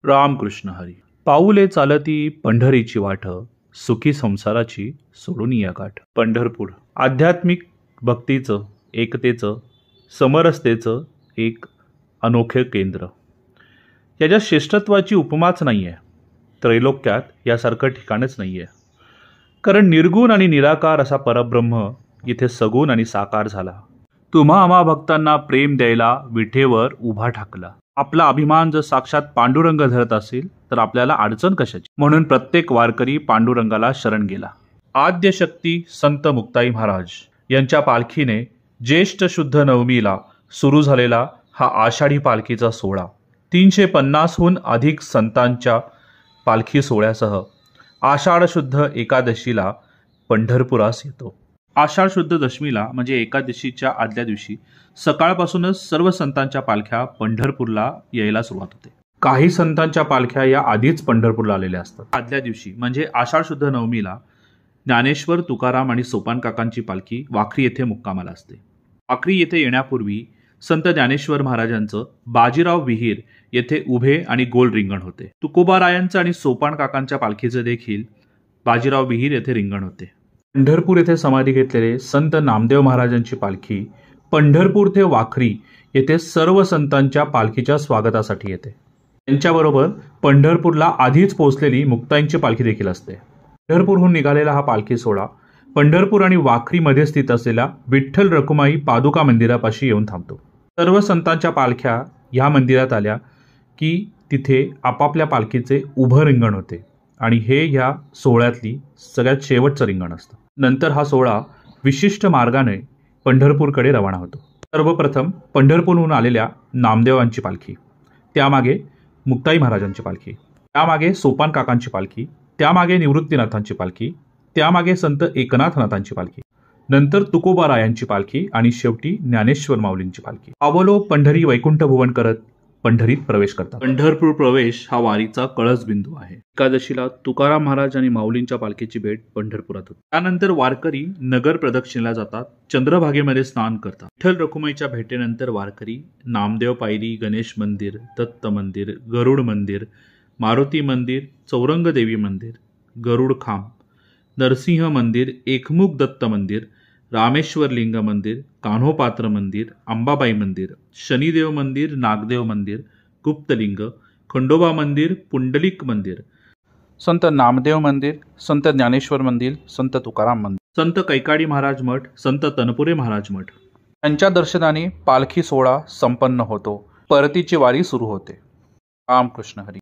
रामकृष्ण हरी. पाऊले चालती पंढरीची वाट, सुखी संसाराची सोडून या गाठ. पंढरपूर आध्यात्मिक भक्तीचं, एकतेचं, समरसतेचं एक अनोखे केंद्र. याच्या श्रेष्ठत्वाची उपमाच नाही आहे. त्रैलोक्यात यासारखं ठिकाणच नाही आहे. कारण निर्गुण आणि निराकार असा परब्रह्म इथे सगुण आणि साकार झाला. तुम्हा आम्हा भक्तांना प्रेम द्यायला विठेवर उभा ठाकला. आपला अभिमान जर साक्षात पांडुरंग धरत असेल तर आपल्याला अडचण कशाची. म्हणून प्रत्येक वारकरी पांडुरंगाला शरण गेला. आद्य शक्ती संत मुक्ताई महाराज यांच्या पालखीने ज्येष्ठ शुद्ध नवमीला सुरू झालेला हा आषाढी पालखीचा सोहळा 350हून अधिक संतांच्या पालखी सोहळ्यासह आषाढ शुद्ध एकादशीला पंढरपुरास येतो. आषाढ शुद्ध दशमीला म्हणजे एकादशीच्या आदल्या दिवशी सकाळपासूनच सर्व संतांच्या पालख्या पंढरपूरला यायला सुरुवात होते. काही संतांच्या पालख्या या आधीच पंढरपूरला आलेल्या असतात. आदल्या दिवशी म्हणजे आषाढ शुद्ध नवमीला ज्ञानेश्वर, तुकाराम आणि सोपान काकांची पालखी वाखरी येथे मुक्कामाला असते. वाखरी येथे येण्यापूर्वी संत ज्ञानेश्वर महाराजांचं बाजीराव विहीर येथे उभे आणि गोल रिंगण होते. तुकोबारायांचं आणि सोपान काकांच्या पालखीचे देखील बाजीराव विहीर येथे रिंगण होते. पंढरपूर येथे समाधी घेतलेले संत नामदेव महाराजांची पालखी पंढरपूर ते वाखरी येथे सर्व संतांच्या पालखीच्या स्वागतासाठी येते. त्यांच्याबरोबर पंढरपूरला आधीच पोहोचलेली मुक्ताईंची पालखी देखील असते. पंढरपूरहून निघालेला हा पालखी सोहळा पंढरपूर आणि वाखरीमध्ये स्थित असलेल्या विठ्ठल रखुमाई पादुका मंदिरापाशी येऊन थांबतो. सर्व संतांच्या पालख्या ह्या मंदिरात आल्या की तिथे आपापल्या पालखीचे उभं रिंगण होते आणि हे ह्या सोहळ्यातली सगळ्यात शेवटचं रिंगण असतं. नंतर हा सोहळा विशिष्ट मार्गाने पंढरपूरकडे रवाना होतो. सर्वप्रथम पंढरपूरहून आलेल्या नामदेवांची पालखी, त्यामागे मुक्ताई महाराजांची पालखी, त्यामागे सोपान काकांची पालखी, त्यामागे निवृत्तीनाथांची पालखी, त्यामागे संत एकनाथनाथांची पालखी, नंतर तुकोबारायांची पालखी आणि शेवटी ज्ञानेश्वर माऊलींची पालखी. पावलो पंढरी वैकुंठ भुवन करत पंढरीत प्रवेश करतात. पंढरपूर प्रवेश हा वारीचा कळस बिंदू आहे. एकादशीला तुकाराम महाराज आणि माऊलींच्या पालखीची भेट पंढरपुरात होते. त्यानंतर वारकरी नगर प्रदक्षिणेला जातात, चंद्रभागेमध्ये स्नान करतात. विठ्ठल रखुमाईच्या भेटेनंतर वारकरी नामदेव पायरी, गणेश मंदिर, दत्त मंदिर, गरुड मंदिर, मारुती मंदिर, चौरंग देवी मंदिर, गरुड खांब, नरसिंह मंदिर, एकमुख दत्त मंदिर, रामेश्वर लिंग मंदिर, कान्होपात्र मंदिर, अंबाबाई मंदिर, शनिदेव मंदिर, नागदेव मंदिर, गुप्तलिंग, खंडोबा मंदिर, पुंडलिक मंदिर, संत नामदेव मंदिर, संत ज्ञानेश्वर मंदिर, संत तुकाराम मंदिर, संत कैकाडी महाराज मठ, संत तनपुरे महाराज मठ यांच्या दर्शनाने पालखी सोहळा संपन्न होतो. परतीची वारी सुरू होते. रामकृष्ण हरी.